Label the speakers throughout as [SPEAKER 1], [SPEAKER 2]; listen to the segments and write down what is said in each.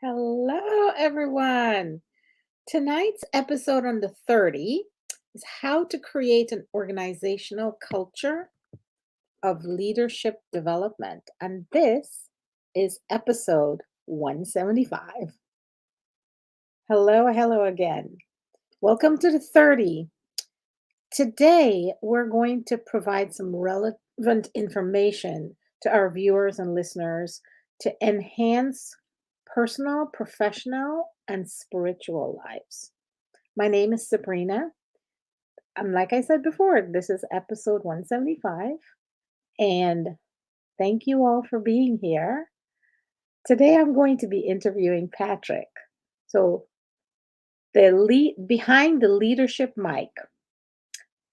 [SPEAKER 1] Hello, everyone. Tonight's episode on the 30 is how to create an organizational culture of leadership development. And this is episode 175. Hello again. Welcome to the 30. Today, we're going to provide some relevant information to our viewers and listeners to enhance personal, professional, and spiritual lives. My name is Sabrina. And like I said before, this is episode 175. And thank you all for being here. Today I'm going to be interviewing Patrick. So behind the leadership mic,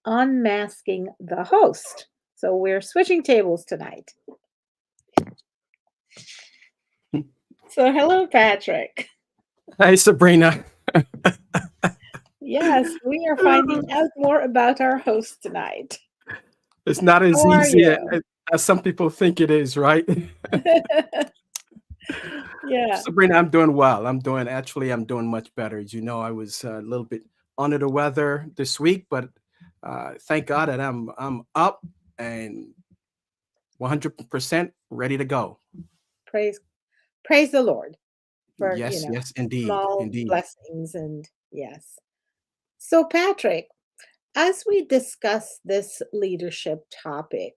[SPEAKER 1] unmasking the host. So we're switching tables tonight. So hello, Patrick.
[SPEAKER 2] Hi, Sabrina.
[SPEAKER 1] Yes, we are finding out more about our host tonight.
[SPEAKER 2] It's not as
[SPEAKER 1] How are
[SPEAKER 2] easy
[SPEAKER 1] you?
[SPEAKER 2] as some people think it is, right?
[SPEAKER 1] Yeah.
[SPEAKER 2] Sabrina, I'm doing well. I'm doing much better. As you know, I was a little bit under the weather this week, but thank God that I'm up and 100% ready to go.
[SPEAKER 1] Praise the Lord for,
[SPEAKER 2] Yes, indeed,
[SPEAKER 1] small
[SPEAKER 2] indeed.
[SPEAKER 1] blessings and yes. So Patrick, as we discuss this leadership topic,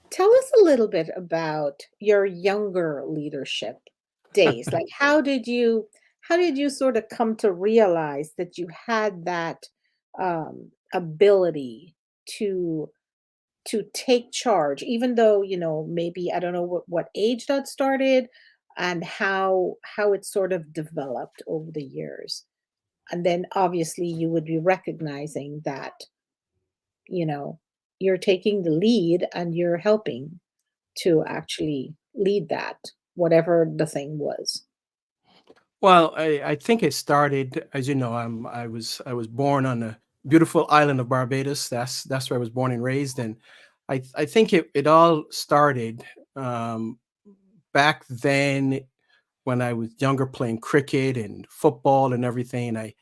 [SPEAKER 1] tell us a little bit about your younger leadership days. Like how did you sort of come to realize that you had that ability to take charge, even though, maybe I don't know what age that started and how it sort of developed over the years. And then obviously you would be recognizing that, you know, you're taking the lead and you're helping to actually lead that, whatever the thing was.
[SPEAKER 2] Well, I think it started, as you know, I was born on the beautiful island of Barbados. That's where I was born and raised, and I think it all started um, back then when I was younger, playing cricket and football and everything. I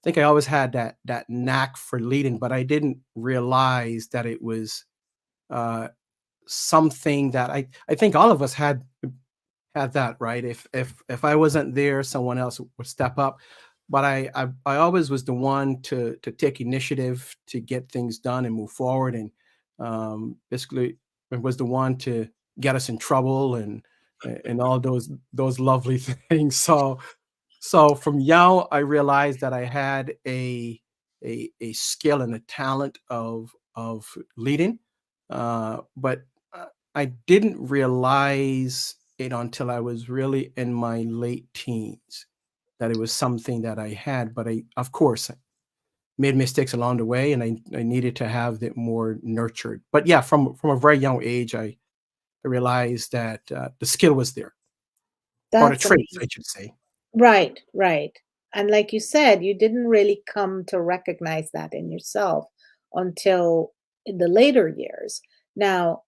[SPEAKER 2] think I always had that knack for leading, but I didn't realize that it was uh, something that I think all of us had that, right? If I wasn't there, someone else would step up. But I always was the one to take initiative to get things done and move forward, and basically it was the one to get us in trouble and all those lovely things. So from young, I realized that I had a skill and a talent of leading, but I didn't realize it until I was really in my late teens that it was something that I had. But I, of course, made mistakes along the way, and I needed to have it more nurtured. But yeah, from a very young age, I realized that the skill was there. or the
[SPEAKER 1] That's
[SPEAKER 2] traits, I
[SPEAKER 1] amazing.
[SPEAKER 2] should say.
[SPEAKER 1] Right, right. And like you said, you didn't really come to recognize that in yourself until in the later years. Now,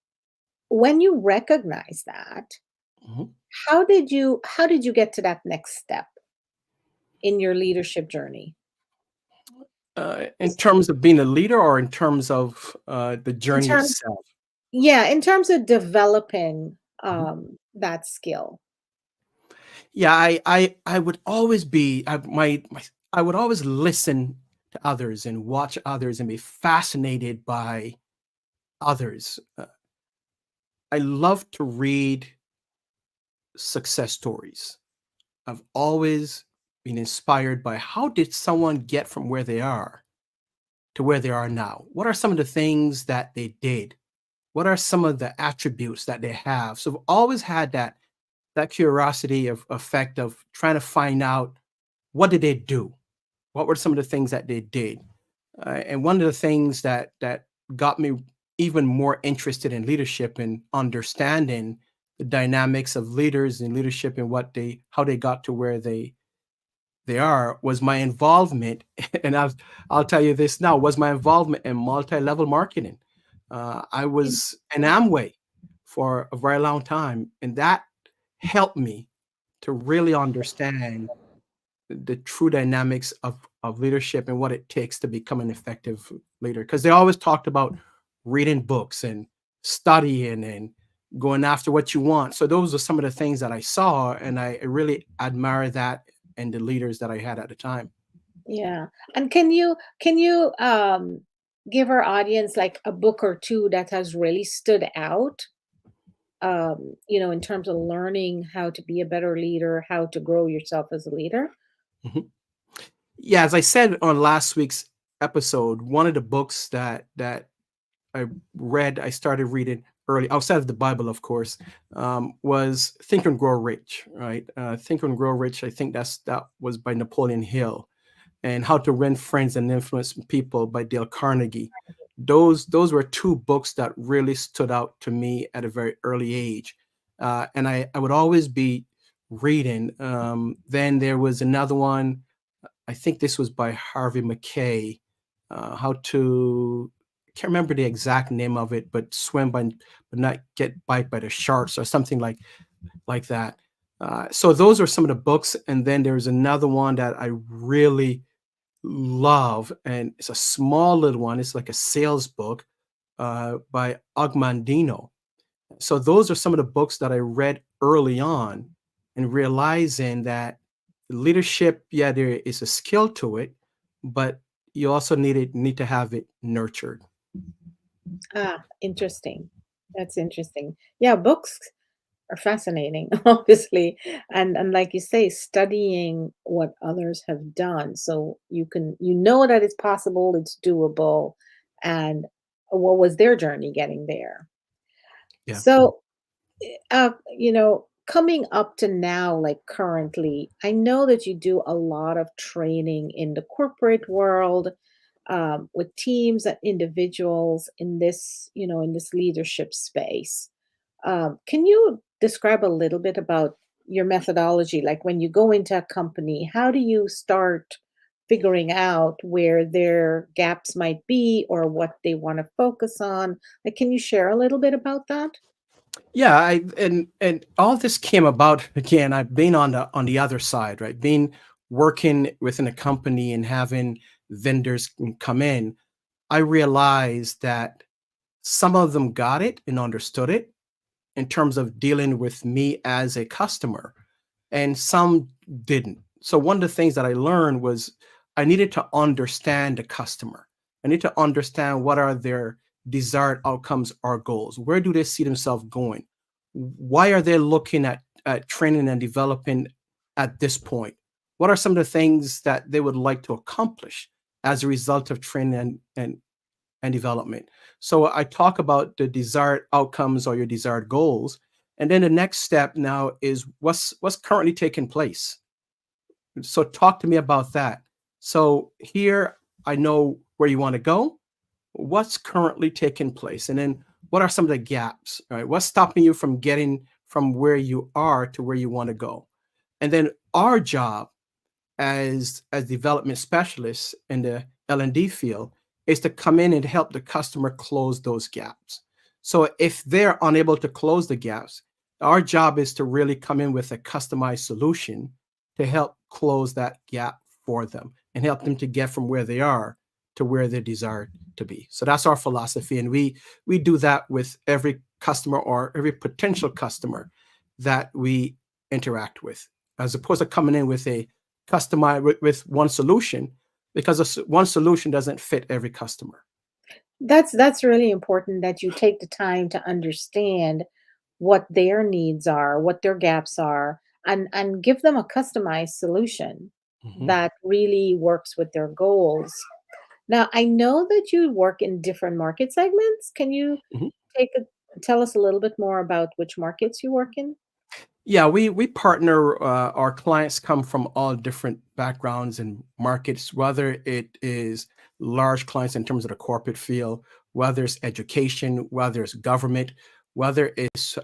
[SPEAKER 1] when you recognize that,
[SPEAKER 2] Mhm.
[SPEAKER 1] how did you get to that next step in your leadership journey?
[SPEAKER 2] In terms of being a leader, or in terms of the
[SPEAKER 1] In
[SPEAKER 2] journey
[SPEAKER 1] terms
[SPEAKER 2] itself.
[SPEAKER 1] Yeah, in terms of developing,
[SPEAKER 2] Mhm.
[SPEAKER 1] that skill.
[SPEAKER 2] Yeah, I would always be I would always listen to others and watch others and be fascinated by others. I love to read success stories. I've always been inspired by how did someone get from where they are to where they are now? What are some of the things that they did? What are some of the attributes that they have? So I've always had that curiosity of effect of trying to find out what did they do? What were some of the things that they did? And one of the things that got me even more interested in leadership and understanding the dynamics of leaders and leadership and what they how they got to where they are was my involvement. And I'll tell you this now, was my involvement in multi-level marketing. I
[SPEAKER 1] In
[SPEAKER 2] was an Amway for a very long time, and that helped me to really understand the true dynamics of leadership and what it takes to become an effective leader. Because they always talked about reading books and studying and going after what you want. So those are some of the things that I saw, and I really admire that and the leaders that I had at the time.
[SPEAKER 1] Yeah. And can you give our audience like a book or two that has really stood out, in terms of learning how to be a better leader, how to grow yourself as a leader?
[SPEAKER 2] Mhm. Yeah, as I said on last week's episode, one of the books that I started reading early, outside of the Bible, of course, was Think and Grow Rich, right? Think and Grow Rich. I think that was by Napoleon Hill, and How to Win Friends and Influence People by Dale Carnegie. Those were two books that really stood out to me at a very early age, and I would always be reading. Then there was another one. I think this was by Harvey McKay. How to Can't remember the exact name of it, but swim but not get bite by the sharks or something like that. So those are some of the books, and then there's another one that I really love, and it's a small little one. It's like a sales book by Ogmandino. So those are some of the books that I read early on, and realizing that leadership, yeah, there is a skill to it, but you also need to have it nurtured.
[SPEAKER 1] Ah, interesting. That's interesting. Yeah, books are fascinating, obviously. And like you say, studying what others have done so you know that it's possible, it's doable, and what was their journey getting there.
[SPEAKER 2] Yeah.
[SPEAKER 1] So, coming up to now, like currently, I know that you do a lot of training in the corporate world, with teams and individuals in this leadership space. Can you describe a little bit about your methodology? Like when you go into a company, how do you start figuring out where their gaps might be or what they want to focus on? Like, can you share a little bit about that?
[SPEAKER 2] Yeah, and all this came about again. I've been on the other side, right? Being working within a company and having vendors come in, I realized that some of them got it and understood it in terms of dealing with me as a customer, and some didn't. So one of the things that I learned was I needed to understand the customer. I need to understand what are their desired outcomes or goals. Where do they see themselves going? Why are they looking at training and developing at this point? What are some of the things that they would like to accomplish as a result of training and development? So I talk about the desired outcomes or your desired goals. And then the next step now is what's currently taking place. So talk to me about that. So here I know where you want to go, what's currently taking place, and then what are some of the gaps, right? What's stopping you from getting from where you are to where you want to go? And then our job as development specialists in the L&D field is to come in and help the customer close those gaps. So if they're unable to close the gaps, our job is to really come in with a customized solution to help close that gap for them and help them to get from where they are to where they desire to be. So that's our philosophy, and we do that with every customer or every potential customer that we interact with, as opposed to coming in with a customize with one solution, because one solution doesn't fit every customer.
[SPEAKER 1] That's really important that you take the time to understand what their needs are, what their gaps are, and give them a customized solution
[SPEAKER 2] Mhm,
[SPEAKER 1] that really works with their goals. Now, I know that you work in different market segments. Can you
[SPEAKER 2] mhm.
[SPEAKER 1] take a tell us a little bit more about which markets you work in?
[SPEAKER 2] Yeah, we partner. Our clients come from all different backgrounds and markets, whether it is large clients in terms of the corporate field, whether it's education, whether it's government, whether it's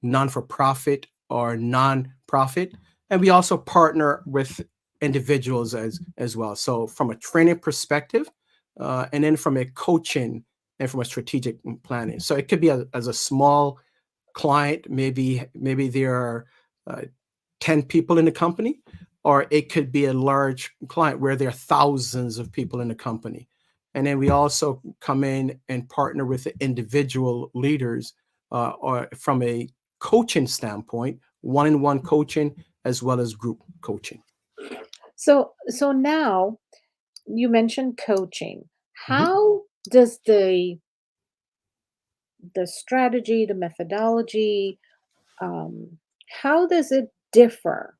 [SPEAKER 2] non for profit or non-profit, and we also partner with individuals as well. So from a training perspective, and then from a coaching and from a strategic planning. So it could be as a small client, maybe there are uh, 10 people in the company, or it could be a large client where there are thousands of people in the company. And then we also come in and partner with the individual leaders, or from a coaching standpoint, one-on-one coaching as well as group coaching.
[SPEAKER 1] So now you mentioned coaching.
[SPEAKER 2] Mhm.
[SPEAKER 1] How does the strategy, the methodology, um, how does it differ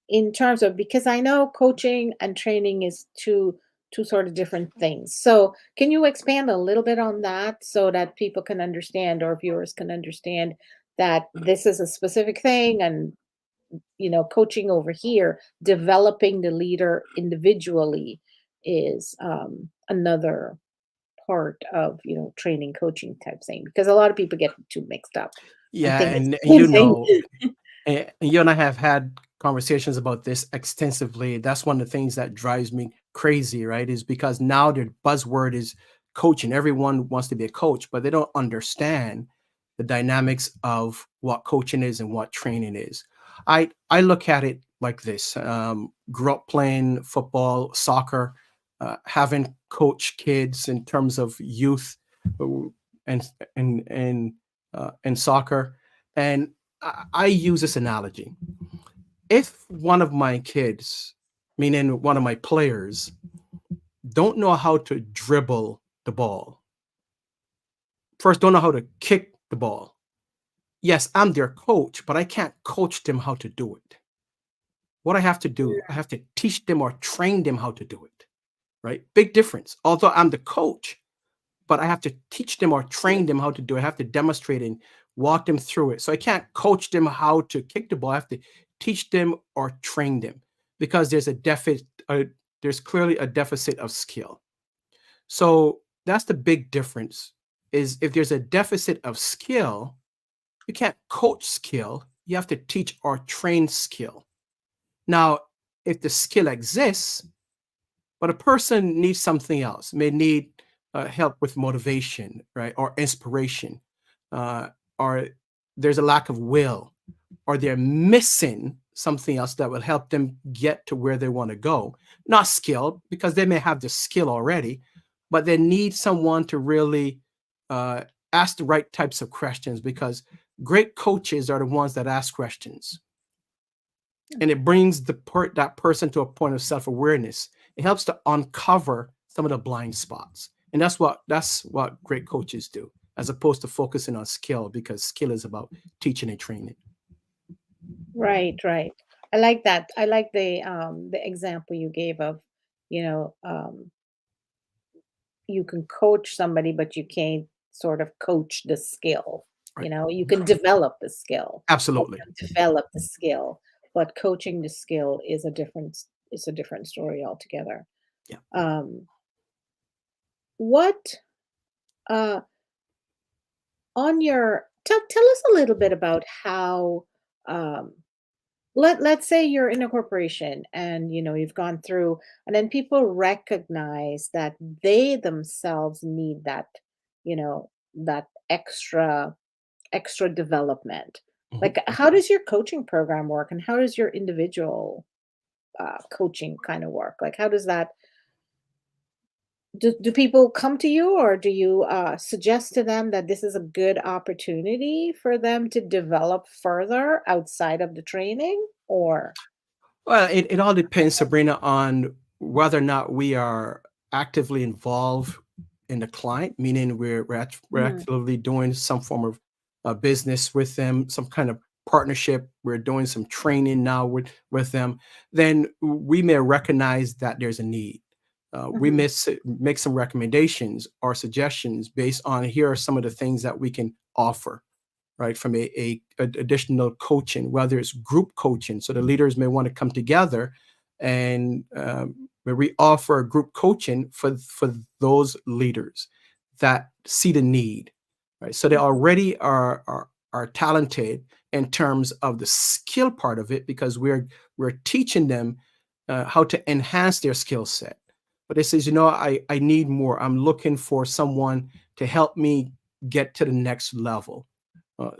[SPEAKER 1] in terms of, because I know coaching and training is two sort of different things. So can you expand a little bit on that so that people can understand, or viewers can understand, that this is a specific thing, and coaching over here, developing the leader individually, is another part of training coaching type thing, because a lot of people get too mixed up and
[SPEAKER 2] Yeah,
[SPEAKER 1] think it's
[SPEAKER 2] and
[SPEAKER 1] the same thing.
[SPEAKER 2] and you and I have had conversations about this extensively. That's one of the things that drives me crazy, right? Is because now the buzzword is coaching. Everyone wants to be a coach, but they don't understand the dynamics of what coaching is and what training is. I look at it like this. Grew up playing football, soccer, having coach kids in terms of youth, uh, and and soccer, and I use this analogy. If one of my kids, meaning one of my players, don't know how to dribble the ball, first, don't know how to kick the ball. Yes, I'm their coach, but I can't coach them how to do it. What I have to do, I have to teach them or train them how to do it, right? Big difference. Although I'm the coach, but I have to teach them or train them how to do it. I have to demonstrate and walk them through it. So I can't coach them how to kick the ball. I have to teach them or train them, because there's a deficit. There's clearly a deficit of skill. So that's the big difference. Is if there's a deficit of skill, you can't coach skill. You have to teach or train skill. Now, if the skill exists, but a person needs something else, may need help with motivation, right, or inspiration, uh, or there's a lack of will, or they're missing something else that will help them get to where they want to go. Not skill, because they may have the skill already, but they need someone to really uh, ask the right types of questions, because great coaches are the ones that ask questions, and it brings that person to a point of self-awareness. It helps to uncover some of the blind spots, and that's what great coaches do, as opposed to focusing on skill, because skill is about teaching and training.
[SPEAKER 1] Right, right. I like that. I like the example you gave of, you know, you can coach somebody, but you can't sort of coach the skill.
[SPEAKER 2] Right.
[SPEAKER 1] You can develop the skill, help
[SPEAKER 2] Absolutely.
[SPEAKER 1] them develop the skill, but coaching the skill is a different story altogether.
[SPEAKER 2] Yeah.
[SPEAKER 1] Um, what uh on your tell us a little bit about how um let's say you're in a corporation and you've gone through, and then people recognize that they themselves need that extra development.
[SPEAKER 2] Mhm,
[SPEAKER 1] Like, how
[SPEAKER 2] mhm.
[SPEAKER 1] does your coaching program work, and how does your individual coaching kind of work? Like, how does that do people come to you, or do you suggest to them that this is a good opportunity for them to develop further outside of the training, or
[SPEAKER 2] Well, it all depends, Sabrina, on whether or not we are actively involved in the client, meaning we're
[SPEAKER 1] Mm,
[SPEAKER 2] actively doing some form of business with them, some kind of partnership. We're doing some training now with them. Then we may recognize that there's a need. We
[SPEAKER 1] mhm,
[SPEAKER 2] may make some recommendations or suggestions based on here are some of the things that we can offer, right? From a additional coaching, whether it's group coaching, so the leaders may want to come together, and where we offer group coaching for those leaders that see the need, right? So they
[SPEAKER 1] mhm.
[SPEAKER 2] already are talented in terms of the skill part of it because we're teaching them how to enhance their skill set. But they says, I need more. I'm looking for someone to help me get to the next level.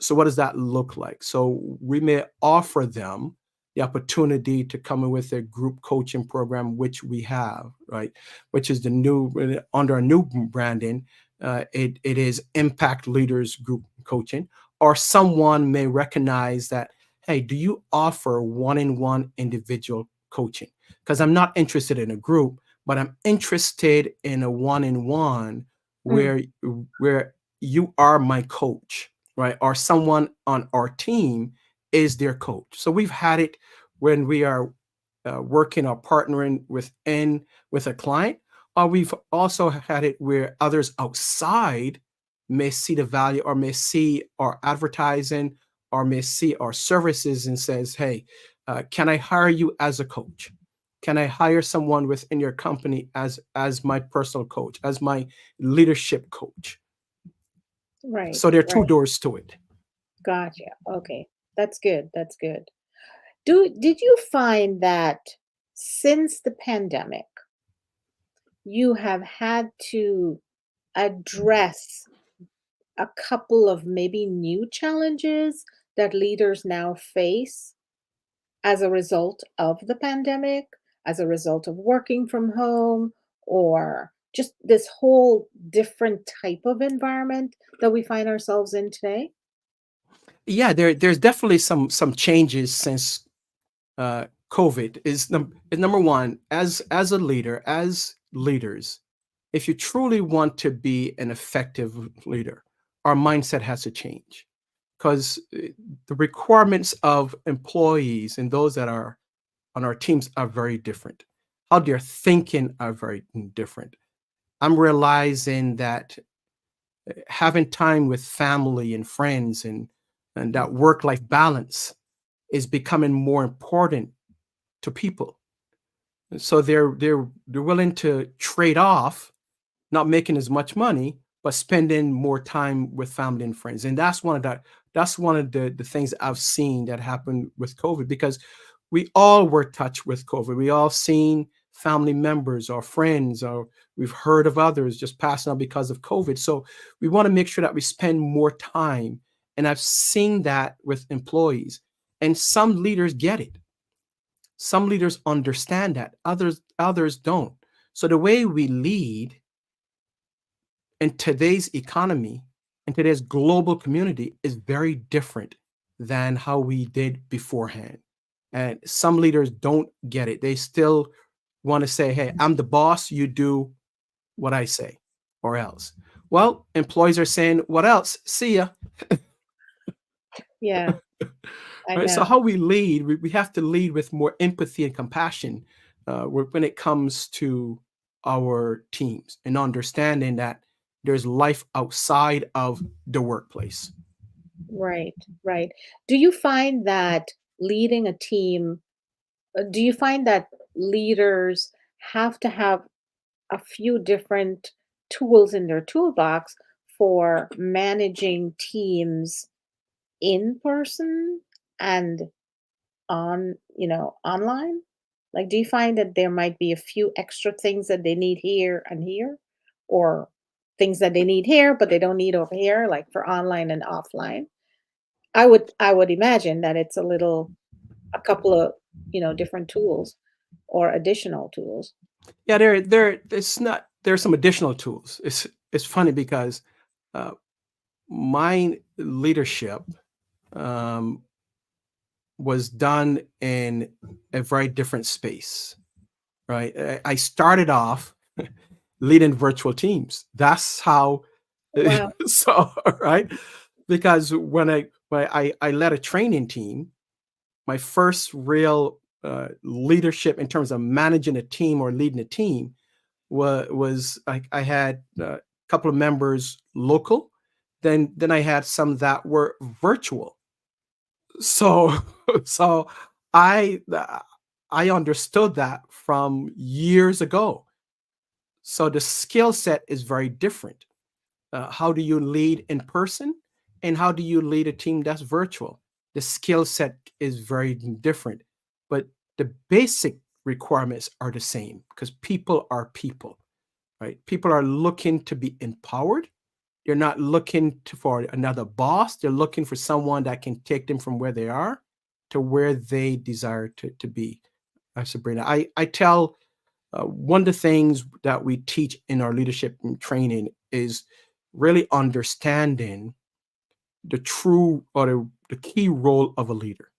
[SPEAKER 2] So what does that look like? So we may offer them the opportunity to come in with a group coaching program, which we have, right? Which is the new under a new branding. It is Impact Leaders Group Coaching, or someone may recognize that, hey, do you offer one-on-one individual coaching? Because I'm not interested in a group, but I'm interested in a one-on-one
[SPEAKER 1] Mm,
[SPEAKER 2] where you are my coach, right? Or someone on our team is their coach. So we've had it when we are working or partnering with a client, or we've also had it where others outside may see the value or may see our advertising or may see our services and says, "Hey, can I hire you as a coach? Can I hire someone within your company as my personal coach, as my leadership coach?"
[SPEAKER 1] right,
[SPEAKER 2] So there are two
[SPEAKER 1] right.
[SPEAKER 2] doors to it.
[SPEAKER 1] Gotcha. Okay. That's good. That's good. Did you find that since the pandemic, you have had to address a couple of maybe new challenges that leaders now face as a result of the pandemic, as a result of working from home, or just this whole different type of environment that we find ourselves in today?
[SPEAKER 2] Yeah, there's definitely some changes since COVID. Is number one, as a leader, as leaders, if you truly want to be an effective leader, our mindset has to change because the requirements of employees and those that are on our teams are very different. How they're thinking are very different. I'm realizing that having time with family and friends and that work life balance is becoming more important to people. And so they're willing to trade off not making as much money, but spending more time with family and friends. And that's one of the things I've seen that happened with COVID because we all were touched with COVID. We all seen family members or friends, or we've heard of others just passing on because of COVID. So we want to make sure that we spend more time. And I've seen that with employees. And some leaders get it. Some leaders understand that. Others don't. So the way we lead in today's economy, in today's global community, is very different than how we did beforehand. And some leaders don't get it. They still want to say, hey, I'm the boss, you do what I say, or else. Well, employees are saying, what else? See ya.
[SPEAKER 1] Yeah, I
[SPEAKER 2] Right. So
[SPEAKER 1] know.
[SPEAKER 2] how we lead, we have to lead with more empathy and compassion when it comes to our teams and understanding that there's life outside of the workplace.
[SPEAKER 1] Right, right. Do you find that leading a team, do you find that leaders have to have a few different tools in their toolbox for managing teams in person and online? Like, do you find that there might be a few extra things that they need here and here, or things that they need here but they don't need over here, like for online and offline? I would imagine that it's a couple of, different tools or additional tools.
[SPEAKER 2] Yeah, there it's not there's some additional tools. It's funny because uh, my leadership um, was done in a very different space, right? I started off leading virtual teams. That's how.
[SPEAKER 1] Wow.
[SPEAKER 2] So right, because when I led a training team, my first real leadership in terms of managing a team or leading a team was I had a couple of members local, then I had some that were virtual. So so I I understood that from years ago. So the skill set is very different. How do you lead in person, and how do you lead a team that's virtual? The skill set is very different, but the basic requirements are the same because people are people, right? People are looking to be empowered. They're not looking for another boss. They're looking for someone that can take them from where they are to where they desire to be. Sabrina, I tell one of the things that we teach in our leadership and training is really understanding the true or the key role of a leader.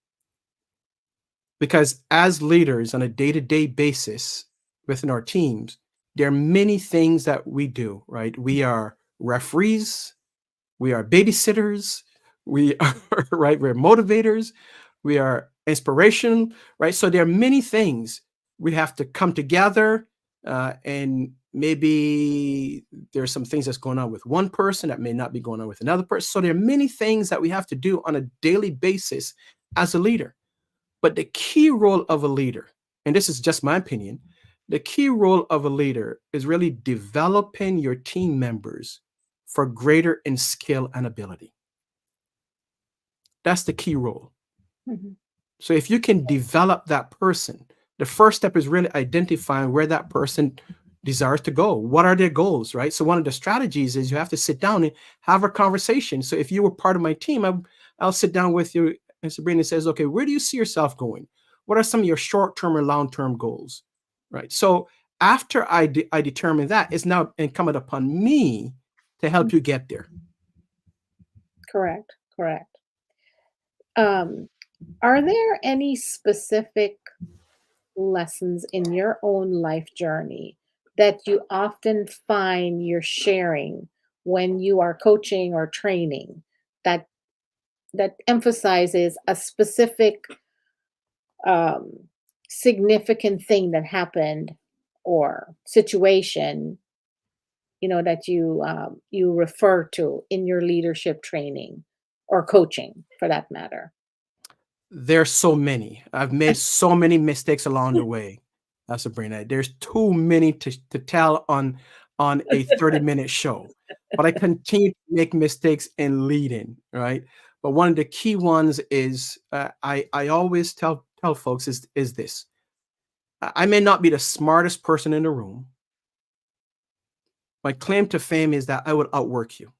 [SPEAKER 2] Because as leaders on a day to day basis within our teams, there are many things that we do, right? We are referees, we are babysitters, we are, right? We're motivators, we are inspiration, right? So there are many things we have to come together, and maybe there's some things that's going on with one person that may not be going on with another person. So there are many things that we have to do on a daily basis as a leader. But the key role of a leader, and this is just my opinion, the key role of a leader is really developing your team members for greater in skill and ability. That's the key role.
[SPEAKER 1] Mhm.
[SPEAKER 2] So if you can develop that person, the first step is really identifying where that person desires to go. What are their goals, right? So one of the strategies is you have to sit down and have a conversation. So if you were part of my team, I'll sit down with you and Sabrina says, okay, where do you see yourself going? What are some of your short-term and long-term goals, right? So after I determine that, it's now incumbent upon me to
[SPEAKER 1] Mm.
[SPEAKER 2] help you get there.
[SPEAKER 1] Correct, correct. Um, are there any specific lessons in your own life journey that you often find you're sharing when you are coaching or training that emphasizes a specific um, significant thing that happened or situation, that you refer to in your leadership training or coaching for that matter?
[SPEAKER 2] There's so many. I've made so many mistakes along the way, Sabrina. There's too many to tell on a 30-minute show. But I continue to make mistakes in leading, right? But one of the key ones is I always tell folks is this. I may not be the smartest person in the room. My claim to fame is that I would outwork you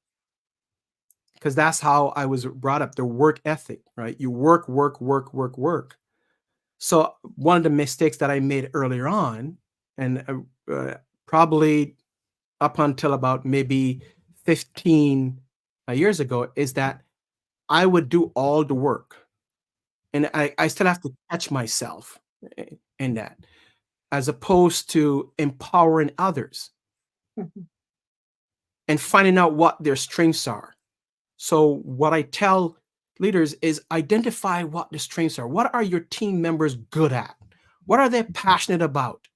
[SPEAKER 2] because that's how I was brought up. The work ethic, right? You work, work, work, work, work. So one of the mistakes that I made earlier on, and probably up until about maybe 15 years ago, is that I would do all the work, and I still have to catch myself in that, as opposed to empowering others
[SPEAKER 1] Mhm.
[SPEAKER 2] and finding out what their strengths are. So what I tell leaders is identify what the strengths are. What are your team members good at? What are they passionate about?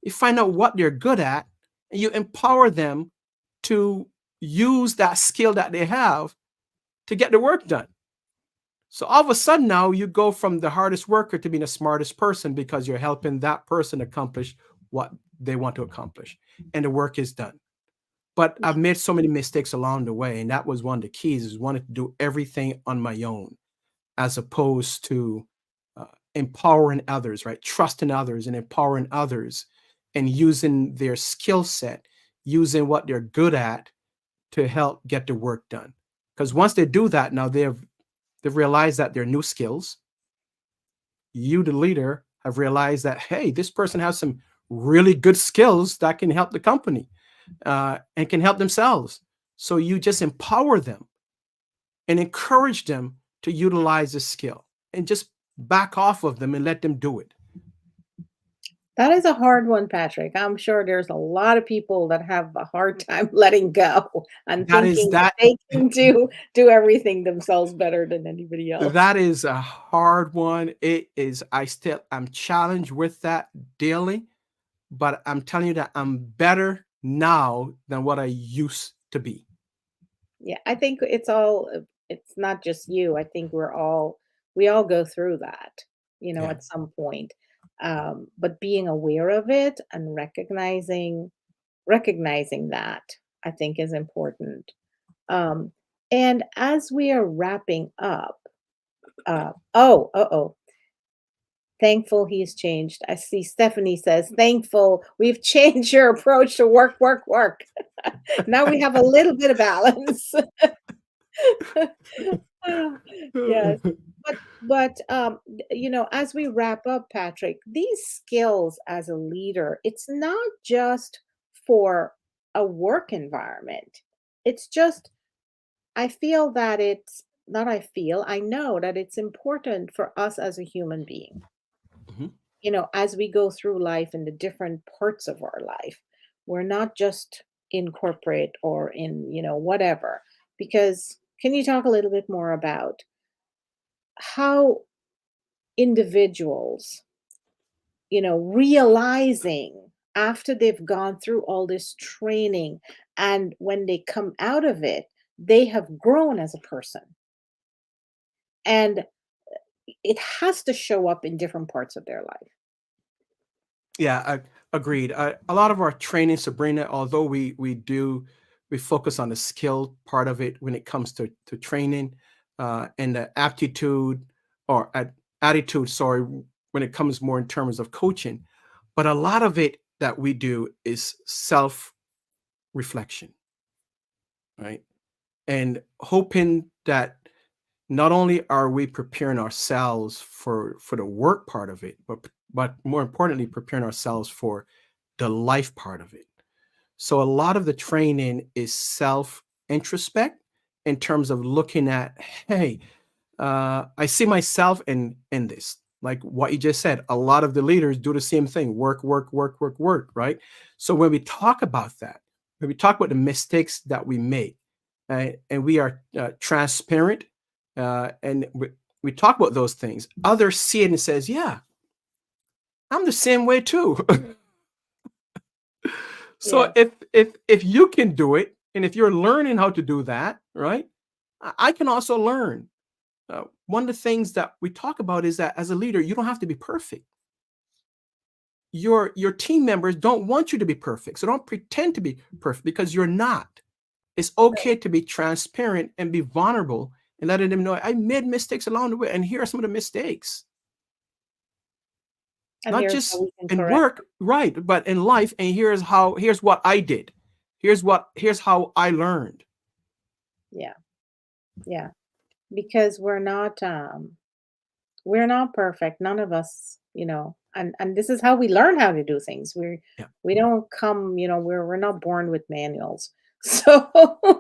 [SPEAKER 2] You find out what they're good at and you empower them to use that skill that they have to get the work done. So all of a sudden now you go from the hardest worker to being the smartest person because you're helping that person accomplish what they want to accomplish and the work is done. But I've made so many mistakes along the way, and that was one of the keys is wanting to do everything on my own as opposed to empowering others, right? Trusting others and empowering others and using their skill set, using what they're good at to help get the work done. Because once they do that, now they've realized that there are new skills. You, the leader, have realized that, hey, this person has some really good skills that can help the company and can help themselves. So you just empower them and encourage them to utilize this skill and just back off of them and let them do it.
[SPEAKER 1] That is a hard one, Patrick. I'm sure there's a lot of people that have a hard time letting go and
[SPEAKER 2] That is
[SPEAKER 1] thinking that
[SPEAKER 2] that
[SPEAKER 1] they can do everything themselves better than anybody else.
[SPEAKER 2] that is a hard one. It is. I'm challenged with that daily, but I'm telling you that I'm better now than what I used to be.
[SPEAKER 1] Yeah, I think it's not just you. I think we all go through that,
[SPEAKER 2] Yeah.
[SPEAKER 1] at some point. But being aware of it and recognizing that, I think is important. Um, and as we are wrapping up, oh, thankful he's changed. I see Stephanie says, thankful we've changed your approach to work, work, work. Now we have a little bit of balance. Yes. As we wrap up, Patrick, these skills as a leader, it's not just for a work environment. It's just I feel that it's not I feel, I know that it's important for us as a human being,
[SPEAKER 2] Mhm.
[SPEAKER 1] as we go through life in the different parts of our life. We're not just in corporate or in, whatever. Because can you talk a little bit more about how individuals, realizing after they've gone through all this training and when they come out of it, they have grown as a person. And it has to show up in different parts of their life.
[SPEAKER 2] Yeah, I agreed. A lot of our training, Sabrina, although we focus on the skill part of it when it comes to training and the aptitude or attitude, sorry, when it comes more in terms of coaching, but a lot of it that we do is self reflection, right? And hoping that not only are we preparing ourselves for the work part of it, but more importantly, preparing ourselves for the life part of it. So a lot of the training is self introspect in terms of looking at, hey, I see myself in this. Like what you just said, a lot of the leaders do the same thing: work, work, work, work, work. Right. So when we talk about that, when we talk about the mistakes that we make, and we are transparent, and we talk about those things, others see it and says, "Yeah, I'm the same way too." So
[SPEAKER 1] Yeah.
[SPEAKER 2] if you can do it, and if you're learning how to do that, right, I can also learn. One of the things that we talk about is that as a leader, you don't have to be perfect. Your team members don't want you to be perfect, so don't pretend to be perfect because you're not. It's okay to be transparent and be vulnerable and letting them know I made mistakes along the way, and here are some of the mistakes.
[SPEAKER 1] And
[SPEAKER 2] Not
[SPEAKER 1] here's how
[SPEAKER 2] just
[SPEAKER 1] we can
[SPEAKER 2] in
[SPEAKER 1] correct.
[SPEAKER 2] work, right, but in life. And here's what I did. Here's how I learned.
[SPEAKER 1] Yeah. Yeah. Because we're not perfect. None of us, and this is how we learn how to do things.
[SPEAKER 2] Yeah,
[SPEAKER 1] We don't come, we're not born with manuals. So,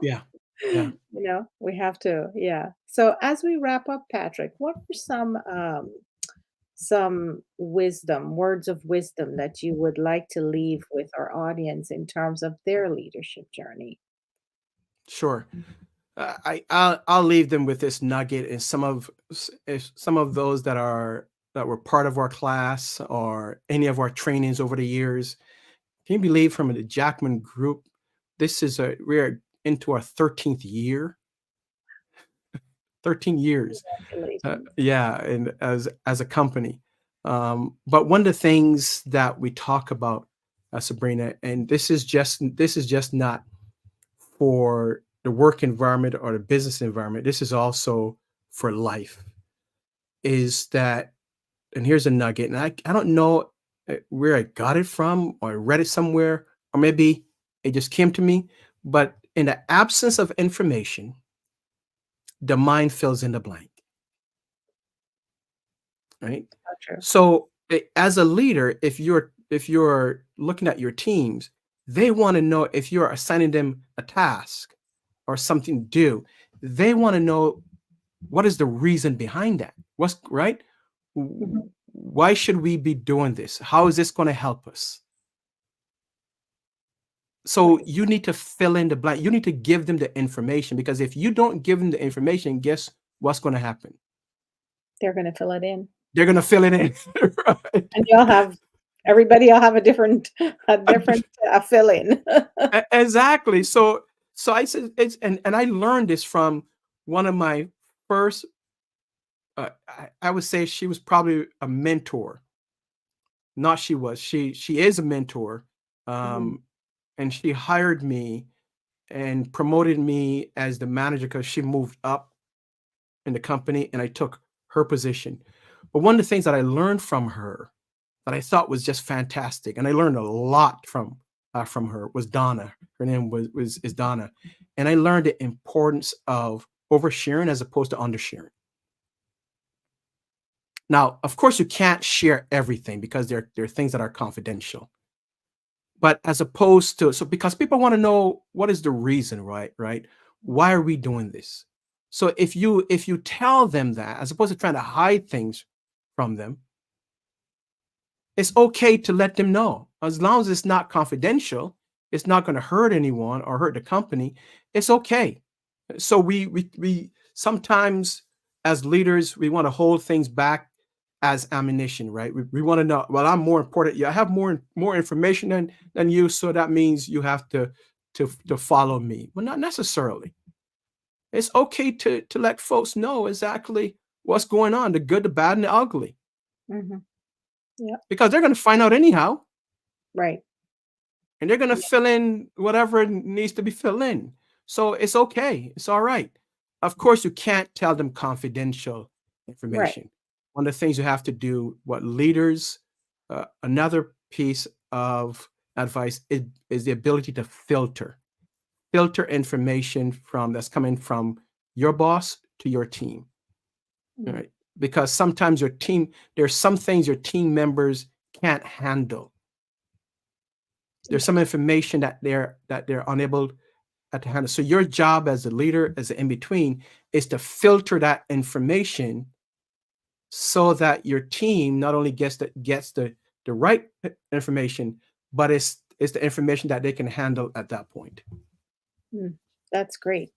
[SPEAKER 2] yeah, yeah.
[SPEAKER 1] we have to, yeah. So as we wrap up, Patrick, what are some words of wisdom that you would like to leave with our audience in terms of their leadership journey?
[SPEAKER 2] Sure. I'll leave them with this nugget, and if some of those that were part of our class or any of our trainings over the years. Can you believe from the Jackman Group? We're into our 13th year. 13 years.
[SPEAKER 1] Congratulations.
[SPEAKER 2] Yeah, and as a company. But one of the things that we talk about, Sabrina, and this is just not for the work environment or the business environment. This is also for life. Is that and here's a nugget, and I don't know where I got it from, or I read it somewhere, or maybe it just came to me. But in the absence of information, the mind fills in the blank, right?
[SPEAKER 1] So true.
[SPEAKER 2] So as a leader, if you're looking at your teams, they want to know if you're assigning them a task or something to do. They want to know what is the reason behind that. What's right?
[SPEAKER 1] Mhm.
[SPEAKER 2] Why should we be doing this? How is this going to help us? So
[SPEAKER 1] Right.
[SPEAKER 2] you need to fill in the blank. You need to give them the information, because if you don't give them the information, guess what's going to happen?
[SPEAKER 1] They're gonna fill it in.
[SPEAKER 2] They're going to fill it in. Right?
[SPEAKER 1] And everybody will have a different a different, fill-in.
[SPEAKER 2] Exactly. So I said it's, and I learned this from one of my first. I would say she was probably a mentor. Not she was. She is a mentor,
[SPEAKER 1] Mhm,
[SPEAKER 2] um, and she hired me and promoted me as the manager because she moved up in the company, and I took her position. But one of the things that I learned from her that I thought was just fantastic, and I learned a lot from her, was Donna. Her name was is Donna, and I learned the importance of oversharing as opposed to undersharing. Now, of course, you can't share everything because there are things that are confidential. But as opposed to, so because people want to know what is the reason, right? Why are we doing this? So if you tell them that, as opposed to trying to hide things from them, it's okay to let them know. As long as it's not confidential, it's not going to hurt anyone or hurt the company. It's okay. So we sometimes, as leaders, we want to hold things back as ammunition, right? We want to know, well, I'm more important. Yeah, I have more information than you, so that means you have to follow me. Well, not necessarily. It's okay to let folks know exactly what's going on, the good, the bad, and the ugly,
[SPEAKER 1] mhm. Yep,
[SPEAKER 2] because they're going to find out anyhow,
[SPEAKER 1] right.
[SPEAKER 2] and they're going to
[SPEAKER 1] Yeah,
[SPEAKER 2] fill in whatever needs to be filled in. So it's okay. It's all right. Of course, you can't tell them confidential
[SPEAKER 1] right.
[SPEAKER 2] information. One of the things you have to do, what leaders, another piece of advice is the ability to filter information from that's coming from your boss to your team. All
[SPEAKER 1] Mm,
[SPEAKER 2] right. Because sometimes there's some things your team members can't handle. There's some
[SPEAKER 1] okay.
[SPEAKER 2] information that they're unable to handle. So your job as a leader, as an in between, is to filter that information so that your team not only gets the right information, but it's the information that they can handle at that point.
[SPEAKER 1] Mm, that's great.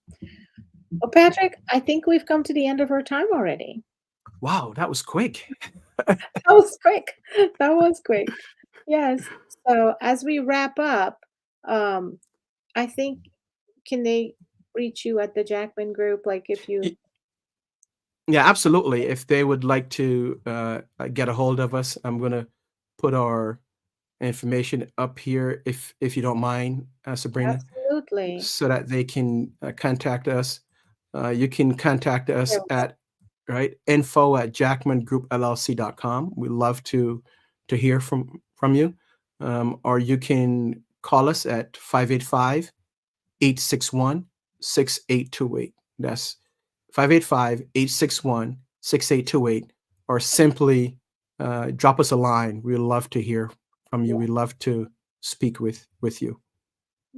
[SPEAKER 1] Well, Patrick, I think we've come to the end of our time already.
[SPEAKER 2] Wow, that was quick.
[SPEAKER 1] That was quick. That was quick. Yes. So as we wrap up, um, I think can they reach you at the Jackman Group? Like if you
[SPEAKER 2] Y- Yeah, absolutely. If they would like to get a hold of us, I'm gonna put our information up here, if you don't mind, Sabrina,
[SPEAKER 1] absolutely.
[SPEAKER 2] so that they can contact us. You can contact us
[SPEAKER 1] Yeah,
[SPEAKER 2] at right info at jackmangroup llc.com. We love to hear from you, or you can call us at 585-861-6828. That's 585-861-6828, or simply drop us a line. We love to hear from you.
[SPEAKER 1] yeah,
[SPEAKER 2] We love to speak with you.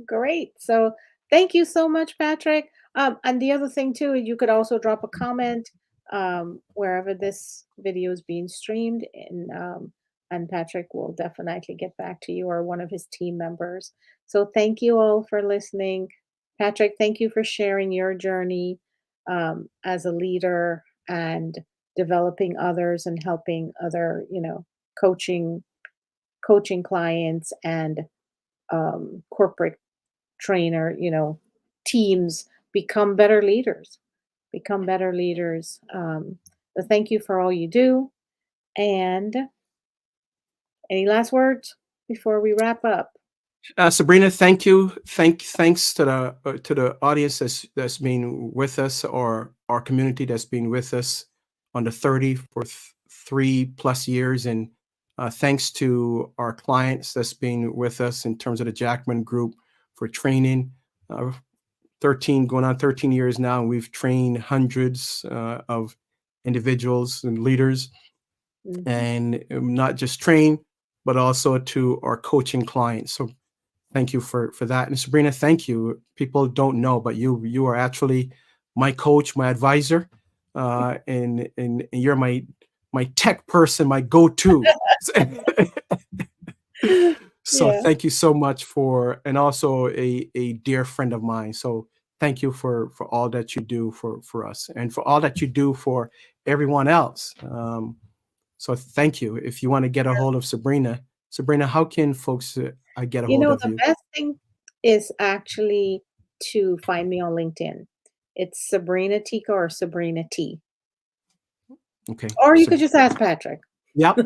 [SPEAKER 1] great. So thank you so much, Patrick. And the other thing too, you could also drop a comment wherever this video is being streamed, and Patrick will definitely get back to you or one of his team members. So thank you all for listening. Patrick, thank you for sharing your journey as a leader and developing others and helping other, coaching clients and corporate trainer, teams become better leaders. But thank you for all you do. And any last words before we wrap up?
[SPEAKER 2] Sabrina, thank you. Thanks to the audience that's been with us, or our community that's been with us on the 30 for 3+ years, and thanks to our clients that's been with us in terms of the Jackman Group for training. 13 going on 13 years now, and we've trained hundreds of individuals and leaders,
[SPEAKER 1] Mhm.
[SPEAKER 2] and not just train, but also to our coaching clients. So thank you for that. And Sabrina, thank you. People don't know, but you are actually my coach, my advisor, and you're my tech person, my go-to. So
[SPEAKER 1] Yeah.
[SPEAKER 2] thank you so much and also a dear friend of mine. So thank you for all that you do for us, and for all that you do for everyone else. So thank you. If you want to get a hold of Sabrina, how can folks get a
[SPEAKER 1] You
[SPEAKER 2] hold
[SPEAKER 1] know,
[SPEAKER 2] of
[SPEAKER 1] the
[SPEAKER 2] you?
[SPEAKER 1] best thing is actually to find me on LinkedIn. It's Sabrina Teekah or Sabrina T.
[SPEAKER 2] Okay.
[SPEAKER 1] Or you
[SPEAKER 2] So
[SPEAKER 1] could just ask Patrick.
[SPEAKER 2] yep.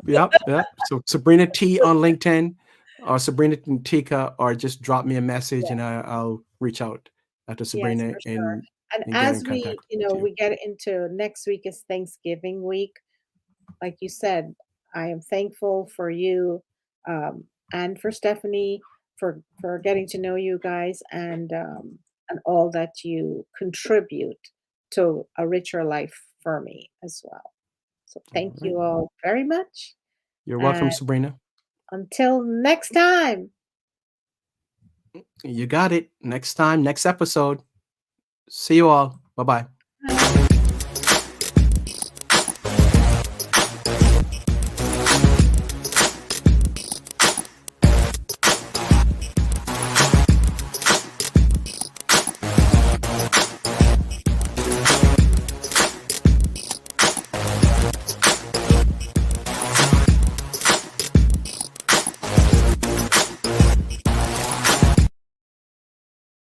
[SPEAKER 2] So Sabrina T on LinkedIn, or Sabrina and Tika, or just drop me a message and I'll reach out to
[SPEAKER 1] Yes,
[SPEAKER 2] Sabrina
[SPEAKER 1] for sure.
[SPEAKER 2] and
[SPEAKER 1] And
[SPEAKER 2] get in
[SPEAKER 1] as we,
[SPEAKER 2] contact
[SPEAKER 1] you
[SPEAKER 2] with
[SPEAKER 1] know,
[SPEAKER 2] you.
[SPEAKER 1] we get into next week is Thanksgiving week. Like you said, I am thankful for you and for Stephanie for getting to know you guys and all that you contribute to a richer life for me as well. So
[SPEAKER 2] All
[SPEAKER 1] thank
[SPEAKER 2] right.
[SPEAKER 1] you all very much.
[SPEAKER 2] You're welcome,
[SPEAKER 1] And
[SPEAKER 2] Sabrina.
[SPEAKER 1] until next time.
[SPEAKER 2] You got it. Next time, next episode. See you all. Bye bye.
[SPEAKER 1] Bye.